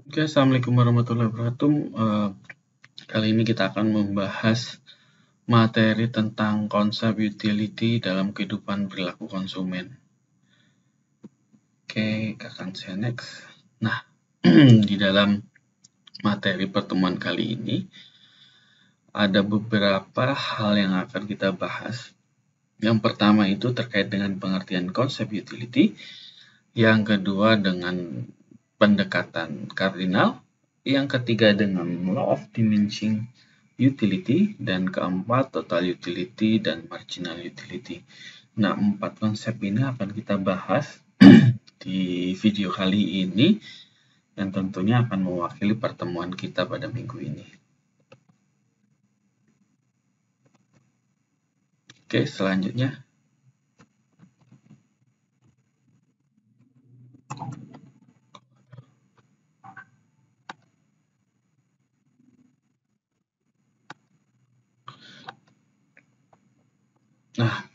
Oke, Assalamualaikum warahmatullahi wabarakatuh. Kali ini kita akan membahas materi tentang konsep utility dalam kehidupan perilaku konsumen. Oke, akan saya next. Nah, di dalam materi pertemuan kali ini ada beberapa hal yang akan kita bahas. Yang pertama itu terkait dengan pengertian konsep utility. Yang kedua dengan pendekatan kardinal. Yang ketiga dengan law of diminishing utility, dan keempat total utility dan marginal utility. Nah, 4 konsep ini akan kita bahas di video kali ini yang tentunya akan mewakili pertemuan kita pada minggu ini. Oke, selanjutnya. Nah,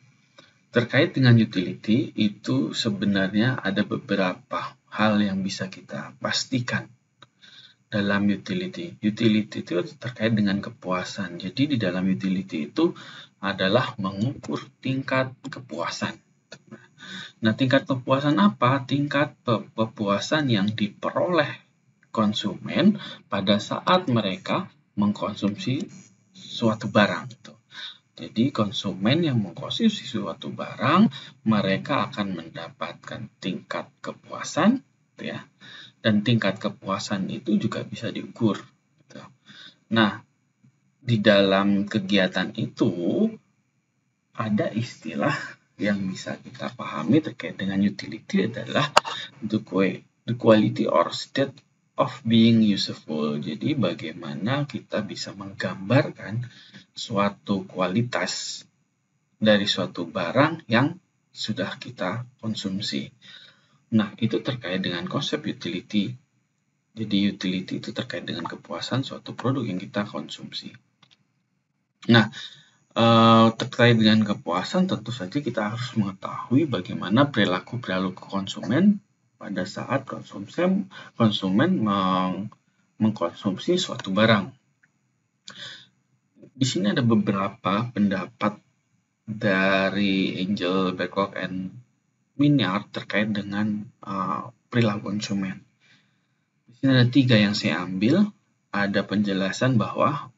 terkait dengan utility itu sebenarnya ada beberapa hal yang bisa kita pastikan dalam utility. Utility itu terkait dengan kepuasan. Jadi di dalam utility itu adalah mengukur tingkat kepuasan. Nah, tingkat kepuasan apa? Tingkat kepuasan yang diperoleh konsumen pada saat mereka mengkonsumsi suatu barang. Jadi konsumen yang mengkonsumsi suatu barang, mereka akan mendapatkan tingkat kepuasan, ya. Dan tingkat kepuasan itu juga bisa diukur. Nah, di dalam kegiatan itu ada istilah yang bisa kita pahami terkait dengan utility adalah the quality or state of being useful. Jadi bagaimana kita bisa menggambarkan suatu kualitas dari suatu barang yang sudah kita konsumsi. Nah, itu terkait dengan konsep utility. Jadi utility itu terkait dengan kepuasan suatu produk yang kita konsumsi. Nah, terkait dengan kepuasan tentu saja kita harus mengetahui bagaimana perilaku konsumen pada saat konsumen mengkonsumsi suatu barang. Di sini ada beberapa pendapat dari Angel, Berkowitz, and Minyard terkait dengan perilaku konsumen. Di sini ada 3 yang saya ambil. Ada penjelasan bahwa,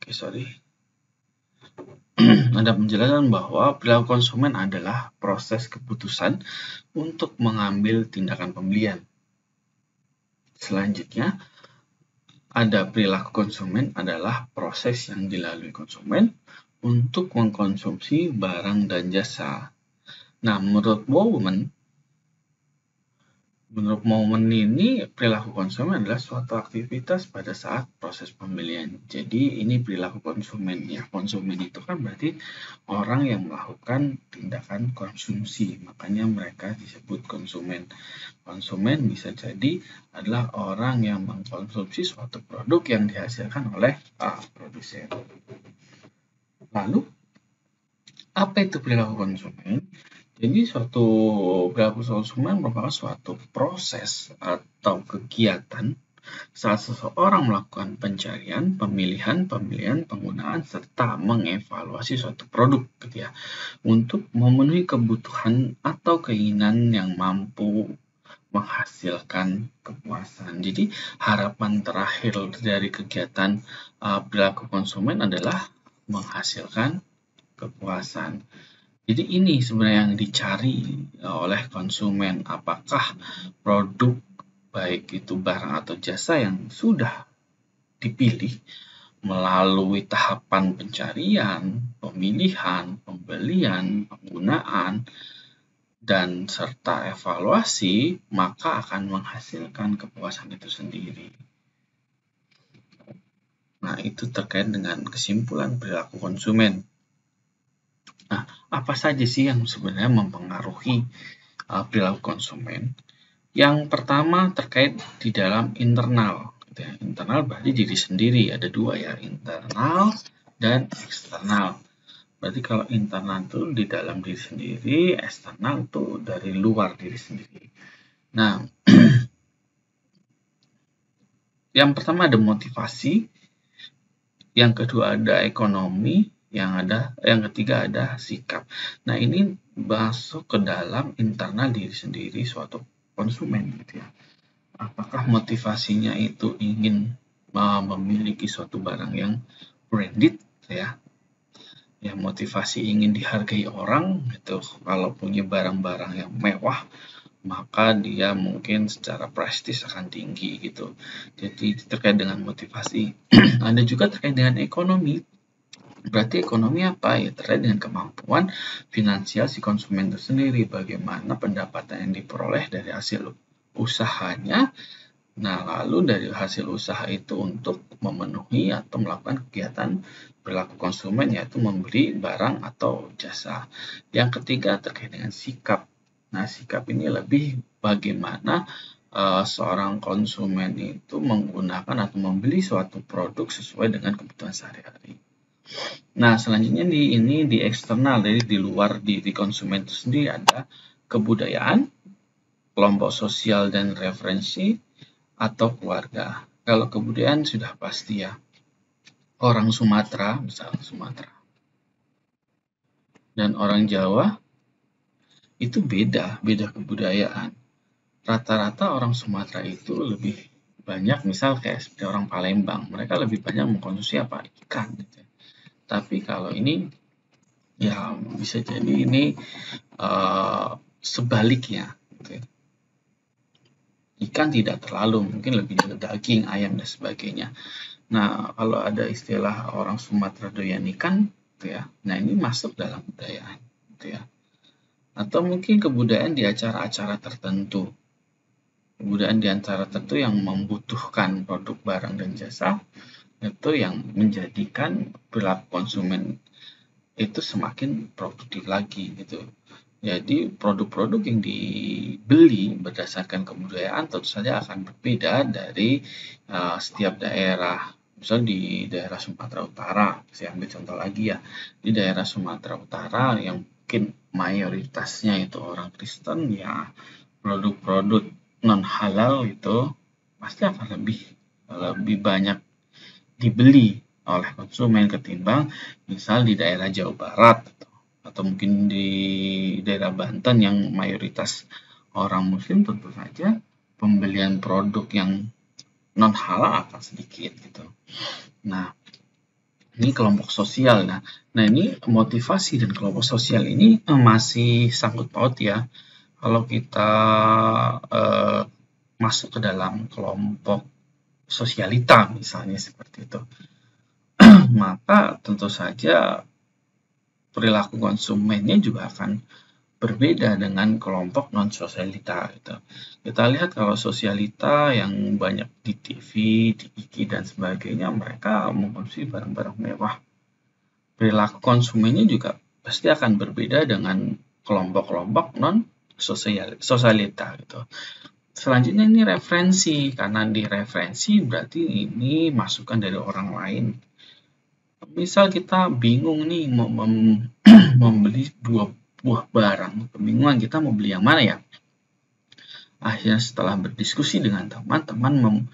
ada penjelasan bahwa perilaku konsumen adalah proses keputusan untuk mengambil tindakan pembelian. Selanjutnya, ada perilaku konsumen adalah proses yang dilalui konsumen untuk mengkonsumsi barang dan jasa. Nah, menurut Bowman ini perilaku konsumen adalah suatu aktivitas pada saat proses pembelian. Jadi ini perilaku konsumen ya. Konsumen itu kan berarti orang yang melakukan tindakan konsumsi. Makanya mereka disebut konsumen. Konsumen bisa jadi adalah orang yang mengkonsumsi suatu produk yang dihasilkan oleh produsen. Lalu, apa itu perilaku konsumen? Jadi suatu perilaku konsumen merupakan suatu proses atau kegiatan saat seseorang melakukan pencarian, pemilihan, penggunaan, serta mengevaluasi suatu produk untuk memenuhi kebutuhan atau keinginan yang mampu menghasilkan kepuasan. Jadi harapan terakhir dari kegiatan perilaku konsumen adalah menghasilkan kepuasan. Jadi ini sebenarnya yang dicari oleh konsumen, apakah produk baik itu barang atau jasa yang sudah dipilih melalui tahapan pencarian, pemilihan, pembelian, penggunaan, dan serta evaluasi, maka akan menghasilkan kepuasan itu sendiri. Nah, itu terkait dengan kesimpulan perilaku konsumen. Nah, apa saja sih yang sebenarnya mempengaruhi perilaku konsumen? Yang pertama terkait di dalam internal. Internal berarti diri sendiri, ada 2 ya, internal dan eksternal. Berarti kalau internal itu di dalam diri sendiri, eksternal itu dari luar diri sendiri. Nah, Yang pertama ada motivasi, yang kedua ada ekonomi, yang ketiga ada sikap. Nah, ini masuk ke dalam internal diri sendiri suatu konsumen gitu ya. Apakah motivasinya itu ingin memiliki suatu barang yang branded ya. Ya, motivasi ingin dihargai orang gitu. Kalau punya barang-barang yang mewah, maka dia mungkin secara prestis akan tinggi gitu. Jadi terkait dengan motivasi. Ada juga terkait dengan ekonomi. Berarti ekonomi apa? Ya terkait dengan kemampuan finansial si konsumen itu sendiri. Bagaimana pendapatan yang diperoleh dari hasil usahanya. Nah, lalu dari hasil usaha itu untuk memenuhi atau melakukan kegiatan perilaku konsumen, yaitu membeli barang atau jasa. Yang ketiga terkait dengan sikap. Nah, sikap ini lebih bagaimana seorang konsumen itu menggunakan atau membeli suatu produk sesuai dengan kebutuhan sehari-hari. Nah, selanjutnya di eksternal, dari di luar diri konsumen itu sendiri ada kebudayaan, kelompok sosial dan referensi, atau keluarga. Kalau kebudayaan sudah pasti ya, orang Sumatera, misalnya Sumatera, dan orang Jawa itu beda kebudayaan. Rata-rata orang Sumatera itu lebih banyak, misal kayak seperti orang Palembang, mereka lebih banyak mengkonsumsi apa? Ikan gitu. Tapi kalau ini ya bisa jadi ini sebaliknya gitu. Ikan tidak terlalu, mungkin lebih dari daging, ayam dan sebagainya. Nah, kalau ada istilah orang Sumatera doyan ikan gitu ya. Nah, ini masuk dalam kebudayaan gitu ya. Atau mungkin kebudayaan di acara-acara tertentu. Kebudayaan di acara tertentu yang membutuhkan produk barang dan jasa itu yang menjadikan perilaku konsumen itu semakin produktif lagi gitu. Jadi produk-produk yang dibeli berdasarkan kebudayaan tentu saja akan berbeda dari setiap daerah. Misal di daerah Sumatera Utara, saya ambil contoh lagi ya, di daerah Sumatera Utara yang mungkin mayoritasnya itu orang Kristen, ya produk-produk non halal itu pasti akan lebih banyak dibeli oleh konsumen ketimbang misal di daerah Jawa Barat atau mungkin di daerah Banten yang mayoritas orang Muslim, tentu saja pembelian produk yang non halal akan sedikit gitu. Nah, ini kelompok sosial. Nah, ini motivasi dan kelompok sosial ini masih sangkut paut ya. Kalau kita masuk ke dalam kelompok sosialita misalnya seperti itu, maka tentu saja perilaku konsumennya juga akan berbeda dengan kelompok non-sosialita gitu. Kita lihat kalau sosialita yang banyak di TV, di IG dan sebagainya, mereka mengkonsumsi barang-barang mewah. Perilaku konsumennya juga pasti akan berbeda dengan kelompok-kelompok non-sosialita gitu. Selanjutnya ini referensi, karena di referensi berarti ini masukan dari orang lain. Misal kita bingung nih mau membeli dua buah barang, kebingungan kita mau beli yang mana ya. Akhirnya setelah berdiskusi dengan teman-teman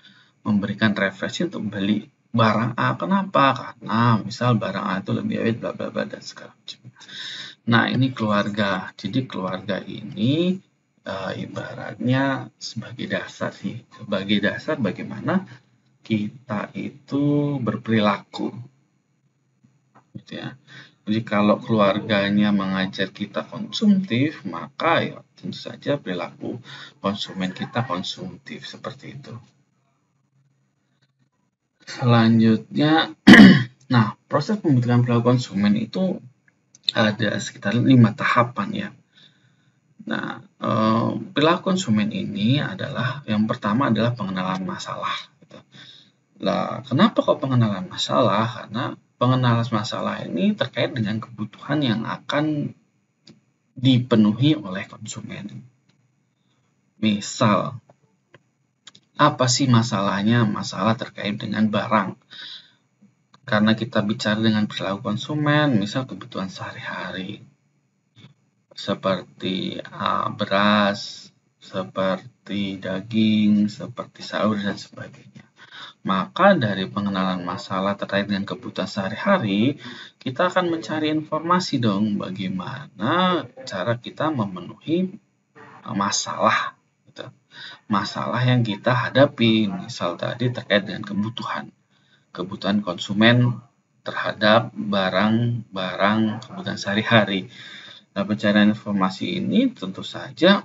memberikan referensi untuk beli barang A. Kenapa? Karena misal barang A itu lebih awet, bla bla bla dan segala macam. Nah, ini keluarga. Jadi keluarga ini ibaratnya sebagai dasar sih, sebagai dasar bagaimana kita itu berperilaku gitu ya. Jadi kalau keluarganya mengajar kita konsumtif, maka ya tentu saja perilaku konsumen kita konsumtif seperti itu. Selanjutnya, nah proses pembentukan perilaku konsumen itu ada sekitar 5 tahapan ya. Nah, perilaku konsumen ini adalah yang pertama adalah pengenalan masalah. Gitu. Nah, kenapa kok pengenalan masalah? Karena pengenalan masalah ini terkait dengan kebutuhan yang akan dipenuhi oleh konsumen. Misal, apa sih masalahnya? Masalah terkait dengan barang. Karena kita bicara dengan perilaku konsumen, misal kebutuhan sehari-hari. Seperti beras, seperti daging, seperti sayur, dan sebagainya. Maka dari pengenalan masalah terkait dengan kebutuhan sehari-hari, kita akan mencari informasi dong bagaimana cara kita memenuhi masalah gitu. Masalah yang kita hadapi, misal tadi terkait dengan kebutuhan konsumen terhadap barang-barang kebutuhan sehari-hari. Nah, pencarian informasi ini tentu saja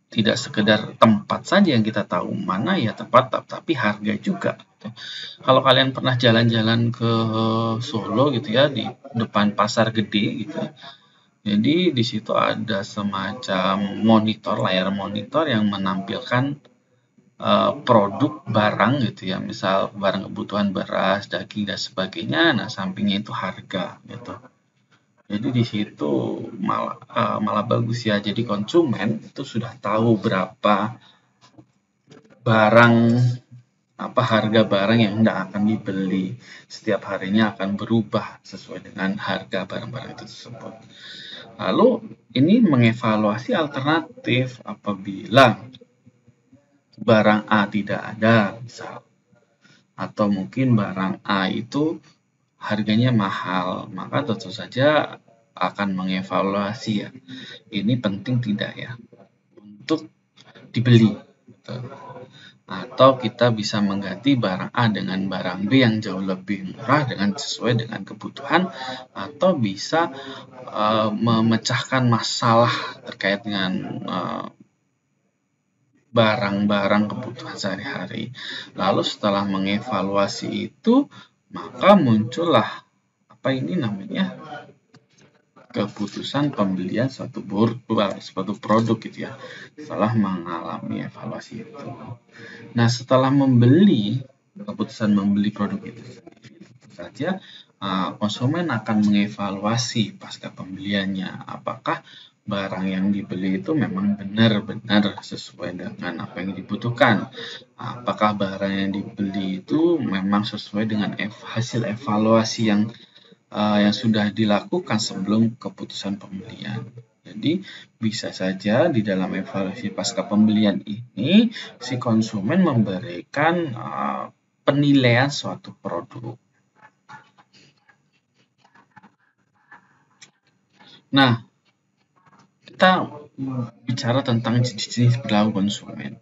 tidak sekedar tempat saja yang kita tahu, mana ya tempat, tapi harga juga. Kalau kalian pernah jalan-jalan ke Solo gitu ya, di depan pasar gede gitu ya, jadi di situ ada semacam layar monitor yang menampilkan produk barang gitu ya, misal barang kebutuhan beras, daging dan sebagainya. Nah, sampingnya itu harga gitu. Jadi di situ malah bagus ya. Jadi konsumen itu sudah tahu berapa harga barang yang hendak akan dibeli. Setiap harinya akan berubah sesuai dengan harga barang-barang itu tersebut. Lalu ini mengevaluasi alternatif apabila barang A tidak ada, misal, atau mungkin barang A itu harganya mahal, maka tentu saja akan mengevaluasi ya, ini penting tidak ya untuk dibeli. Atau kita bisa mengganti barang A dengan barang B yang jauh lebih murah sesuai dengan kebutuhan, atau bisa memecahkan masalah terkait dengan barang-barang kebutuhan sehari-hari. Lalu setelah mengevaluasi itu, maka muncullah keputusan pembelian suatu produk gitu ya, setelah mengalami evaluasi itu. Nah, setelah keputusan membeli produk itu tentu saja konsumen akan mengevaluasi pasca pembeliannya, apakah barang yang dibeli itu memang benar-benar sesuai dengan apa yang dibutuhkan. Apakah barang yang dibeli itu memang sesuai dengan hasil evaluasi yang sudah dilakukan sebelum keputusan pembelian. Jadi bisa saja di dalam evaluasi pasca pembelian ini si konsumen memberikan penilaian suatu produk. Nah, kita bicara tentang jenis-jenis perilaku konsumen.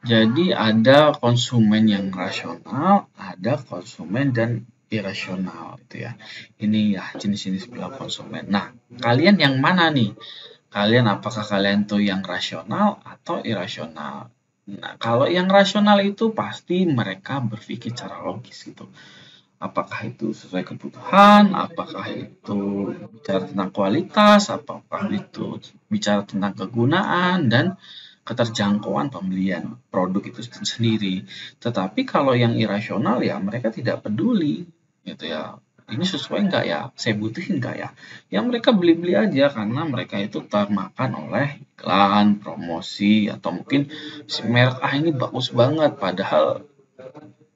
Jadi ada konsumen yang rasional, ada konsumen dan irasional gitu ya. Ini ya jenis-jenis perilaku konsumen. Nah, kalian yang mana nih? Apakah kalian tuh yang rasional atau irasional? Nah, kalau yang rasional itu pasti mereka berpikir secara logis gitu. Apakah itu sesuai kebutuhan, apakah itu bicara tentang kualitas, apakah itu bicara tentang kegunaan dan keterjangkauan pembelian produk itu sendiri. Tetapi kalau yang irasional ya mereka tidak peduli gitu ya. Ini sesuai nggak ya? Saya butuhin nggak ya? Ya mereka beli-beli aja karena mereka itu termakan oleh iklan, promosi, atau mungkin si merek ini bagus banget padahal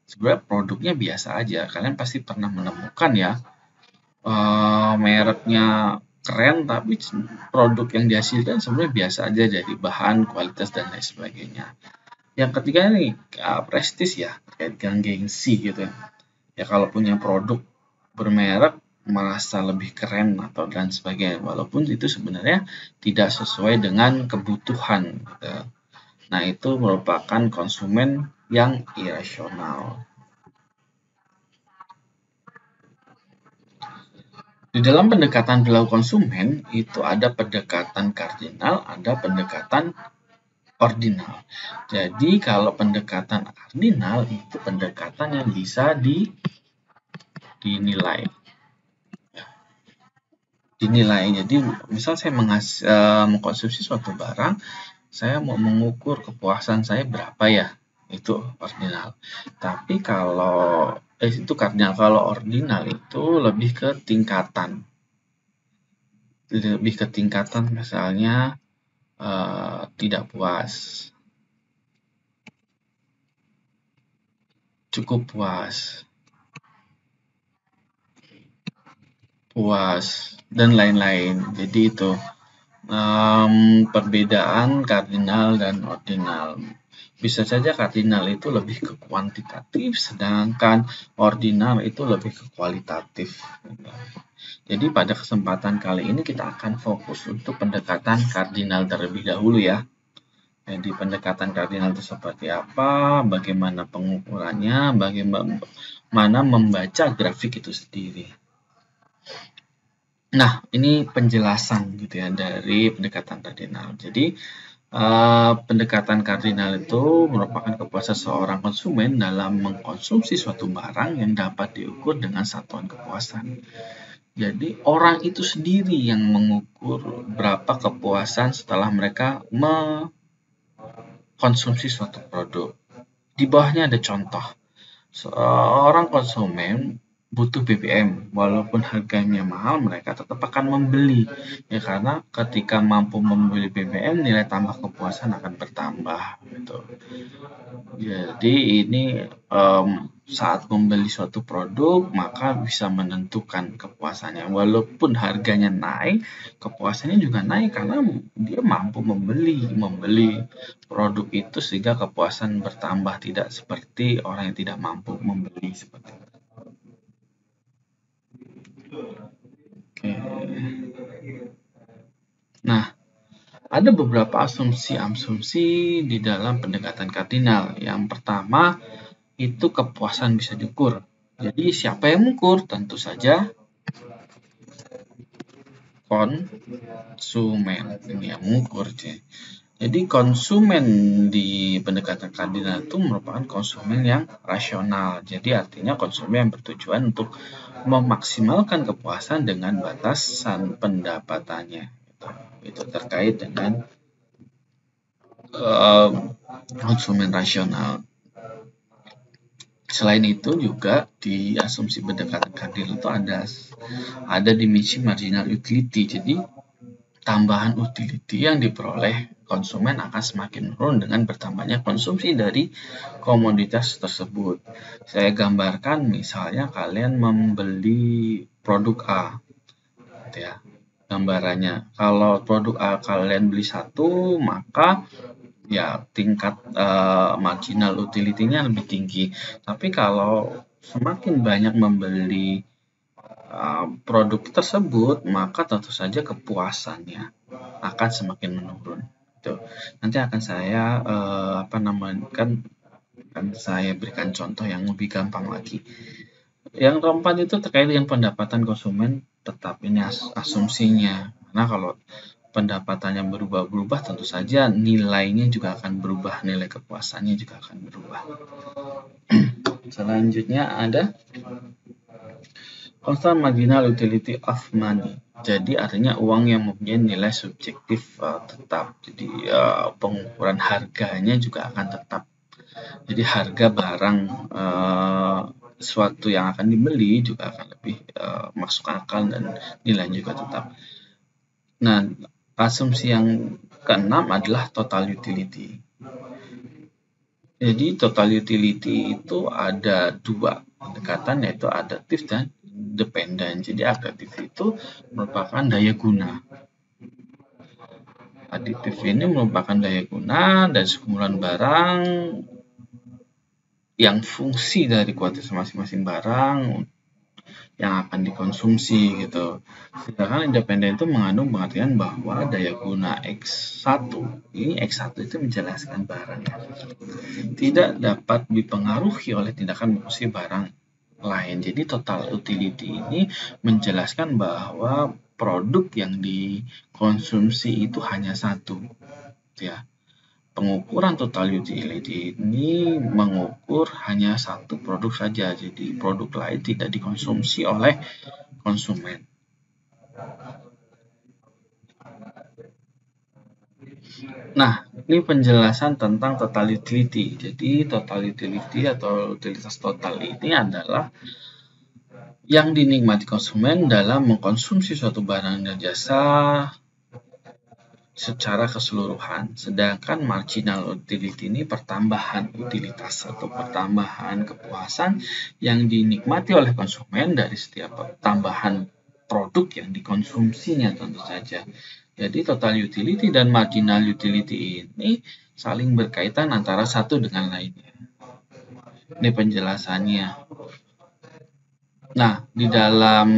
sebenarnya produknya biasa aja. Kalian pasti pernah menemukan ya mereknya keren tapi produk yang dihasilkan sebenarnya biasa aja dari bahan, kualitas dan lain sebagainya. Yang ketiga nih prestis ya, terkait dengan gengsi gitu ya. Ya kalau punya produk bermerek merasa lebih keren atau dan sebagainya, walaupun itu sebenarnya tidak sesuai dengan kebutuhan gitu. Nah, itu merupakan konsumen yang irasional. Di dalam pendekatan perilaku konsumen, itu ada pendekatan kardinal, ada pendekatan ordinal. Jadi, kalau pendekatan kardinal itu pendekatan yang bisa dinilai. Jadi, misal saya mengkonsumsi suatu barang, saya mau mengukur kepuasan saya berapa ya, itu ordinal. Tapi kalau itu kardinal, kalau ordinal itu lebih ke tingkatan. Misalnya tidak puas, cukup puas, dan lain-lain. Jadi itu perbedaan kardinal dan ordinal. Bisa saja kardinal itu lebih ke kuantitatif, sedangkan ordinal itu lebih ke kualitatif. Jadi pada kesempatan kali ini kita akan fokus untuk pendekatan kardinal terlebih dahulu ya. Jadi pendekatan kardinal itu seperti apa, bagaimana pengukurannya, bagaimana membaca grafik itu sendiri. Nah, ini penjelasan gitu ya dari pendekatan kardinal. Jadi pendekatan kardinal itu merupakan kepuasan seorang konsumen dalam mengkonsumsi suatu barang yang dapat diukur dengan satuan kepuasan. Jadi orang itu sendiri yang mengukur berapa kepuasan setelah mereka mengkonsumsi suatu produk. Di bawahnya ada contoh. Seorang konsumen butuh BBM, walaupun harganya mahal, mereka tetap akan membeli. Ya karena ketika mampu membeli BBM, nilai tambah kepuasan akan bertambah. Gitu. Jadi ini saat membeli suatu produk, maka bisa menentukan kepuasannya. Walaupun harganya naik, kepuasannya juga naik karena dia mampu membeli produk itu sehingga kepuasan bertambah, tidak seperti orang yang tidak mampu membeli seperti itu. Oke. Nah, ada beberapa asumsi-asumsi di dalam pendekatan kardinal. Yang pertama, itu kepuasan bisa diukur. Jadi siapa yang mengukur? Tentu saja konsumen. Ini yang mengukur. Jadi konsumen di pendekatan kardinal itu merupakan konsumen yang rasional. Jadi artinya konsumen yang bertujuan untuk memaksimalkan kepuasan dengan batasan pendapatannya. Itu terkait dengan konsumen rasional. Selain itu juga di asumsi pendekatan kardinal itu ada dimensi marginal utility. Jadi tambahan utility yang diperoleh konsumen akan semakin menurun dengan bertambahnya konsumsi dari komoditas tersebut. Saya gambarkan misalnya kalian membeli produk A, gitu ya. Gambarannya, kalau produk A kalian beli 1, maka ya tingkat marginal utility-nya lebih tinggi. Tapi kalau semakin banyak membeli produk tersebut, maka tentu saja kepuasannya akan semakin menurun. Tuh. Nanti akan saya saya berikan contoh yang lebih gampang lagi. Yang keempat itu terkait dengan pendapatan konsumen, tetap ini asumsinya. Karena kalau pendapatannya berubah-berubah, tentu saja nilainya juga akan berubah, nilai kepuasannya juga akan berubah. Selanjutnya ada constant marginal utility of money. Jadi artinya uang yang mempunyai nilai subjektif tetap. Jadi pengukuran harganya juga akan tetap. Jadi harga barang suatu yang akan dibeli juga akan lebih masuk akal dan nilainya juga tetap. Nah, asumsi yang keenam adalah total utility. Jadi total utility itu ada dua pendekatan, yaitu adaptif dan dependent. Jadi adaptif itu merupakan daya guna. Aditif ini merupakan daya guna dan sekumpulan barang yang fungsi dari kuantitas masing-masing barang yang akan dikonsumsi gitu. Sedangkan independen itu mengandung pengertian bahwa daya guna X1, ini X1 itu menjelaskan barang tidak dapat dipengaruhi oleh tindakan fungsi barang lain. Jadi total utility ini menjelaskan bahwa produk yang dikonsumsi itu hanya satu. Ya. Pengukuran total utility ini mengukur hanya satu produk saja, jadi produk lain tidak dikonsumsi oleh konsumen. Nah, ini penjelasan tentang total utility. Jadi total utility atau utilitas total ini adalah yang dinikmati konsumen dalam mengkonsumsi suatu barang dan jasa secara keseluruhan. Sedangkan marginal utility ini pertambahan utilitas atau pertambahan kepuasan yang dinikmati oleh konsumen dari setiap tambahan produk yang dikonsumsinya tentu saja. Jadi total utility dan marginal utility ini saling berkaitan antara satu dengan lainnya. Ini penjelasannya. Nah, di dalam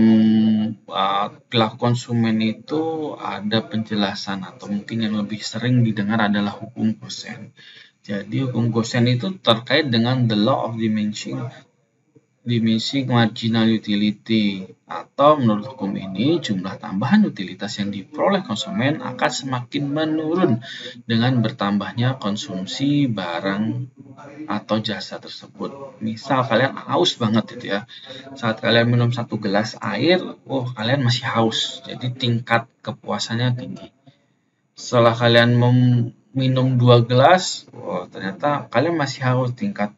perilaku konsumen itu ada penjelasan, atau mungkin yang lebih sering didengar adalah hukum Gosen. Jadi hukum Gosen itu terkait dengan the law of diminishing marginal utility, atau menurut hukum ini jumlah tambahan utilitas yang diperoleh konsumen akan semakin menurun dengan bertambahnya konsumsi barang atau jasa tersebut. Misal kalian haus banget gitu ya, saat kalian minum 1 gelas air, kalian masih haus, jadi tingkat kepuasannya tinggi. Setelah kalian minum 2 gelas, ternyata kalian masih haus, tingkat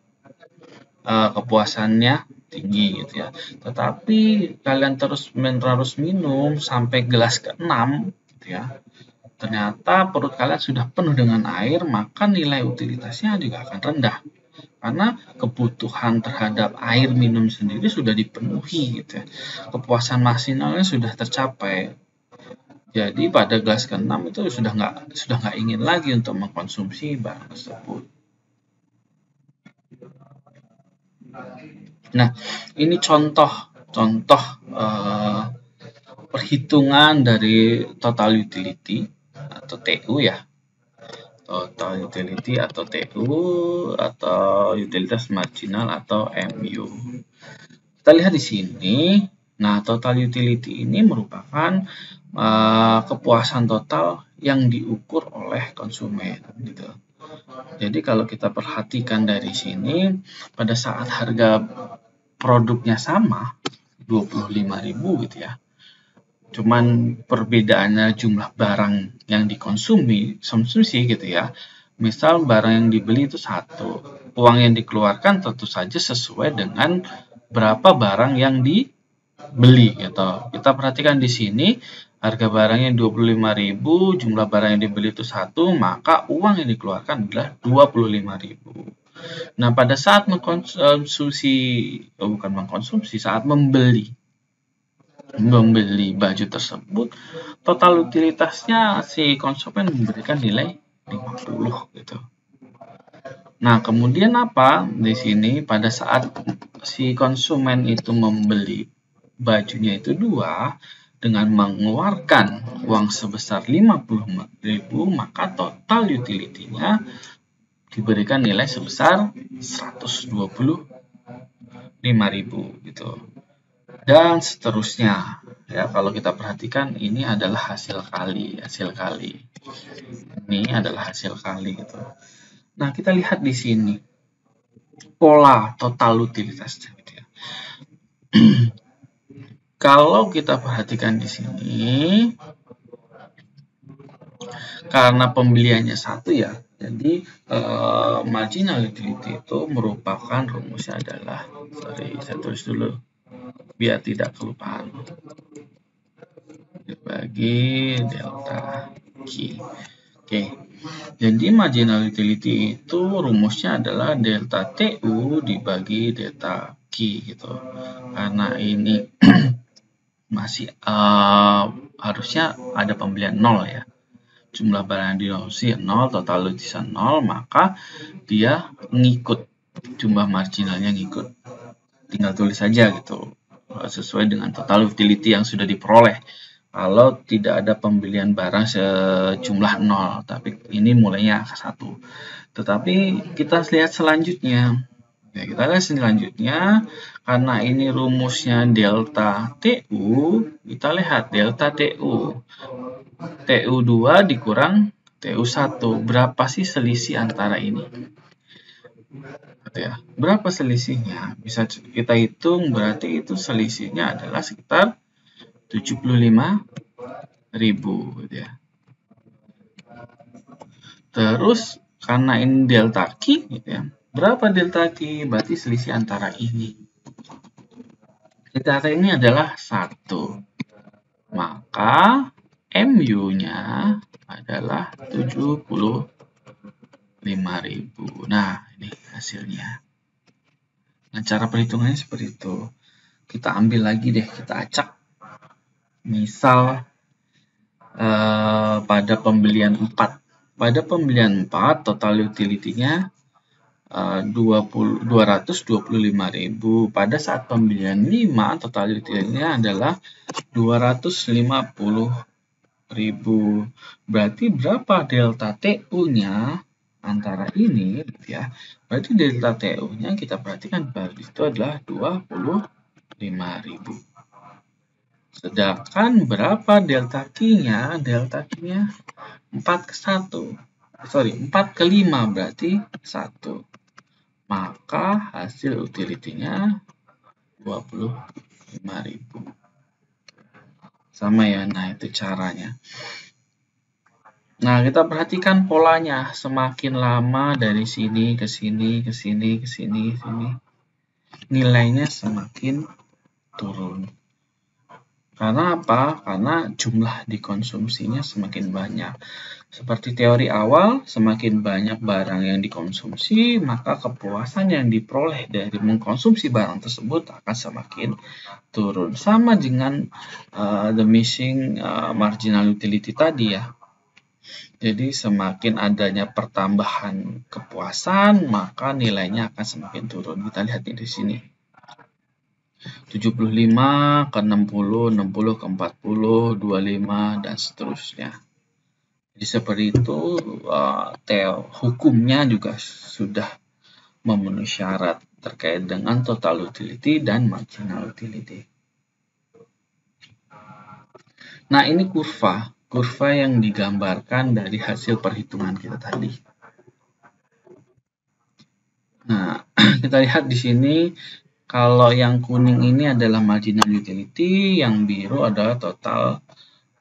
kepuasannya tinggi gitu ya. Tetapi kalian terus menerus minum sampai gelas ke-6 gitu ya. Ternyata perut kalian sudah penuh dengan air, maka nilai utilitasnya juga akan rendah. Karena kebutuhan terhadap air minum sendiri sudah dipenuhi gitu ya. Kepuasan maksimalnya sudah tercapai. Jadi pada gelas ke-6 itu sudah nggak ingin lagi untuk mengkonsumsi barang tersebut. Nah, ini contoh perhitungan dari total utility atau TU ya. Total utility atau TU atau utilitas marginal atau MU. Kita lihat di sini. Nah, total utility ini merupakan kepuasan total yang diukur oleh konsumen gitu. Jadi kalau kita perhatikan dari sini, pada saat harga produknya sama, 25.000 gitu ya. Cuman perbedaannya jumlah barang yang konsumsi gitu ya. Misal barang yang dibeli itu 1. Uang yang dikeluarkan tentu saja sesuai dengan berapa barang yang dibeli gitu. Kita perhatikan di sini harga barangnya 25.000, jumlah barang yang dibeli itu 1, maka uang yang dikeluarkan adalah 25.000. Nah, pada saat saat membeli baju tersebut, total utilitasnya si konsumen memberikan nilai 50 gitu. Nah, kemudian apa? Di sini pada saat si konsumen itu membeli bajunya itu 2, dengan mengeluarkan uang sebesar 50.000, maka total utility-nya diberikan nilai sebesar 125.000 gitu. Dan seterusnya. Ya, kalau kita perhatikan ini adalah hasil kali. Ini adalah hasil kali gitu. Nah, kita lihat di sini pola total utilitasnya gitu ya. Kalau kita perhatikan di sini, karena pembeliannya 1 ya, jadi marginal utility itu merupakan rumusnya adalah, saya tulis dulu biar tidak kelupaan, dibagi delta Q. Oke, jadi marginal utility itu rumusnya adalah delta TU dibagi delta Q gitu. Karena ini masih harusnya ada pembelian 0 ya. Jumlah barang yang dikonsumsi 0, total utilitas 0, maka dia ngikut, jumlah marginalnya ngikut. Tinggal tulis saja gitu, sesuai dengan total utility yang sudah diperoleh. Kalau tidak ada pembelian barang sejumlah 0, tapi ini mulainya 1. Tetapi kita lihat selanjutnya. Ya, kita lihat selanjutnya, karena ini rumusnya delta TU, kita lihat delta TU. TU2 dikurang TU1. Berapa sih selisih antara ini? Gitu ya. Berapa selisihnya? Bisa kita hitung, berarti itu selisihnya adalah sekitar 75.000 gitu ya. Terus karena ini delta Q gitu ya. Berapa delta Q? Berarti selisih antara ini. Delta ini adalah 1. Maka MU-nya adalah 75.000. Nah, ini hasilnya. Nah, cara perhitungannya seperti itu. Kita ambil lagi deh, kita acak. Misal pada pembelian 4. pada pembelian 4 total utility-nya 225.000. Pada saat pembelian 5 total utility-nya adalah 250.000. Berarti berapa delta TU-nya antara ini gitu ya. Berarti delta TU-nya kita perhatikan itu adalah 25.000. Sedangkan berapa delta Q-nya? Delta Q-nya 4 ke 1. 4 ke 5 berarti 1. Maka hasil utility-nya 25.000. Sama ya, nah itu caranya. Nah, kita perhatikan polanya. Semakin lama dari sini ke sini, ke sini, ke sini, sini, nilainya semakin turun. Karena apa? Karena jumlah dikonsumsinya semakin banyak. Seperti teori awal, semakin banyak barang yang dikonsumsi, maka kepuasan yang diperoleh dari mengkonsumsi barang tersebut akan semakin turun. Sama dengan the missing marginal utility tadi ya. Jadi semakin adanya pertambahan kepuasan, maka nilainya akan semakin turun. Kita lihat di sini. 75 ke 60, 60 ke 40, 25, dan seterusnya. Jadi seperti itu, hukumnya juga sudah memenuhi syarat terkait dengan total utility dan marginal utility. Nah, ini kurva yang digambarkan dari hasil perhitungan kita tadi. Nah, kita lihat di sini. Kalau yang kuning ini adalah marginal utility, yang biru adalah total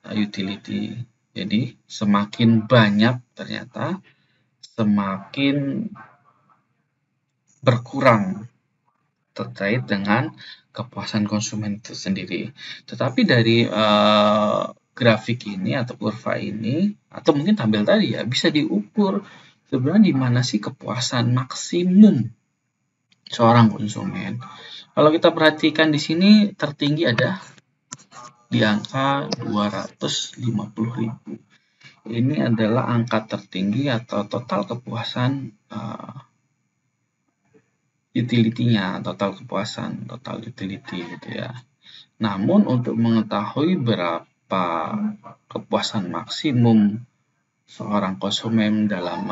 utility. Jadi semakin banyak ternyata semakin berkurang terkait dengan kepuasan konsumen itu sendiri. Tetapi dari grafik ini atau kurva ini, atau mungkin tabel tadi ya, bisa diukur sebenarnya di mana sih kepuasan maksimum seorang konsumen. Kalau kita perhatikan di sini tertinggi ada di angka 250.000. Ini adalah angka tertinggi atau total kepuasan utility-nya, total kepuasan, total utility gitu ya. Namun untuk mengetahui berapa kepuasan maksimum seorang konsumen dalam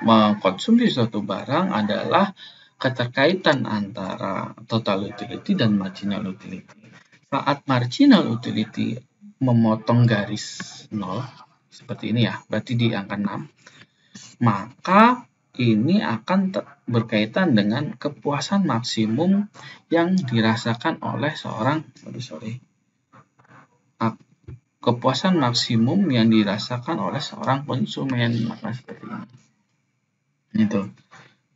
mengkonsumsi suatu barang adalah keterkaitan antara total utility dan marginal utility. Saat marginal utility memotong garis 0, seperti ini ya, berarti di angka 6, maka ini akan berkaitan dengan kepuasan maksimum yang dirasakan oleh seorang, kepuasan maksimum yang dirasakan oleh seorang konsumen, maka seperti ini. Itu.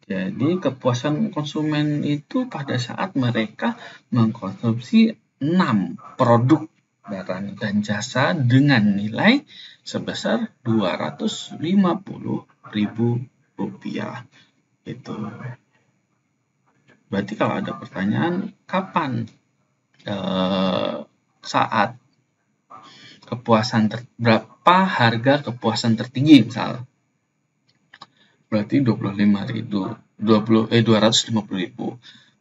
Jadi kepuasan konsumen itu pada saat mereka mengkonsumsi 6 produk barang dan jasa dengan nilai sebesar 250.000 rupiah. Itu. Berarti kalau ada pertanyaan, kapan saat kepuasan berapa harga kepuasan tertinggi misal? Berarti 250.000.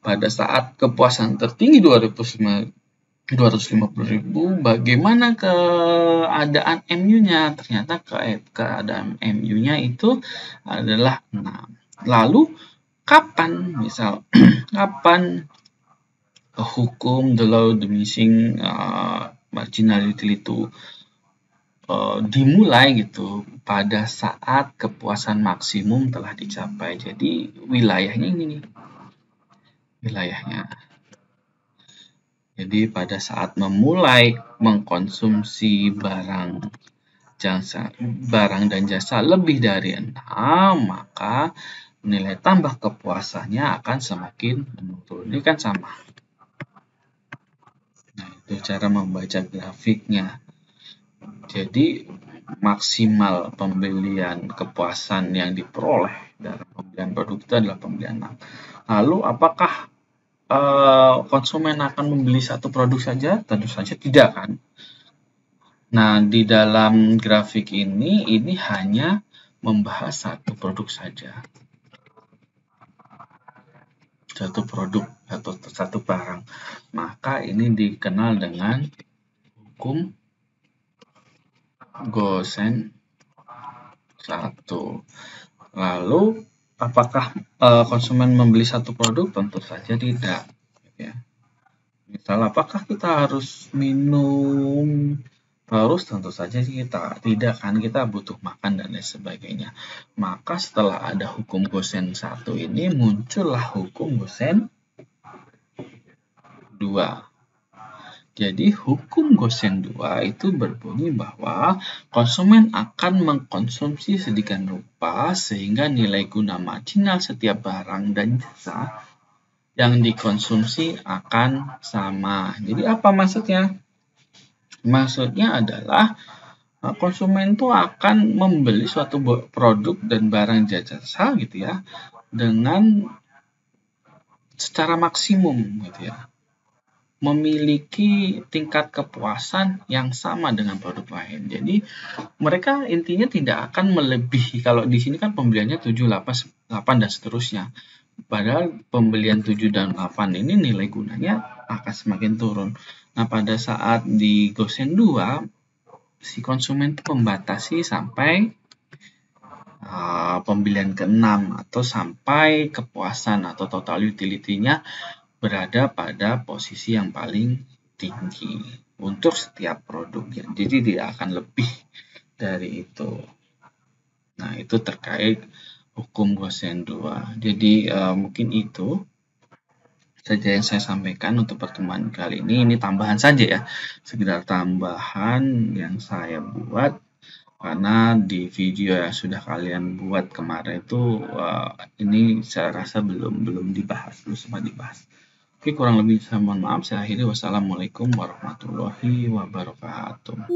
Pada saat kepuasan tertinggi 250.000, bagaimana keadaan MU-nya? Ternyata keadaan MU-nya itu adalah 6. Lalu kapan misal kapan hukum the law diminishing marginal utility itu dimulai gitu pada saat kepuasan maksimum telah dicapai. Jadi wilayahnya ini nih. Wilayahnya. Jadi pada saat memulai mengkonsumsi barang dan jasa lebih dari 6, maka nilai tambah kepuasannya akan semakin menurun. Ini kan sama. Nah, itu cara membaca grafiknya. Jadi maksimal pembelian kepuasan yang diperoleh dalam pembelian produk itu adalah pembelian 6. Lalu apakah konsumen akan membeli satu produk saja? Tentu saja tidak kan. Nah, di dalam grafik ini hanya membahas satu produk saja, satu produk atau satu barang, maka ini dikenal dengan hukum Gosen 1. Lalu apakah konsumen membeli satu produk? Tentu saja tidak. Ya. Misal, apakah kita harus minum terus? Tentu saja kita tidak, kan kita butuh makan dan lain sebagainya. Maka setelah ada hukum Gosen 1 ini, muncullah hukum Gosen 2. Jadi hukum Gosen 2 itu berbunyi bahwa konsumen akan mengkonsumsi sedemikian rupa sehingga nilai guna marginal setiap barang dan jasa yang dikonsumsi akan sama. Jadi apa maksudnya? Maksudnya adalah konsumen itu akan membeli suatu produk dan barang jasa gitu ya dengan secara maksimum gitu ya, memiliki tingkat kepuasan yang sama dengan produk lain. Jadi mereka intinya tidak akan melebihi. Kalau di sini kan pembeliannya 7, 8 dan seterusnya. Padahal pembelian 7 dan 8 ini nilai gunanya akan semakin turun. Nah, pada saat di Gosen 2, si konsumen itu membatasi sampai pembelian ke-6 atau sampai kepuasan atau total utility-nya berada pada posisi yang paling tinggi untuk setiap produknya. Jadi tidak akan lebih dari itu. Nah, itu terkait hukum Gosen 2. Jadi mungkin itu saja yang saya sampaikan untuk pertemuan kali ini. Ini tambahan saja ya, sekedar tambahan yang saya buat karena di video yang sudah kalian buat kemarin itu ini saya rasa belum dibahas, belum sempat dibahas. Oke, kurang lebih saya mohon maaf. Saya akhiri. Wassalamualaikum warahmatullahi wabarakatuh.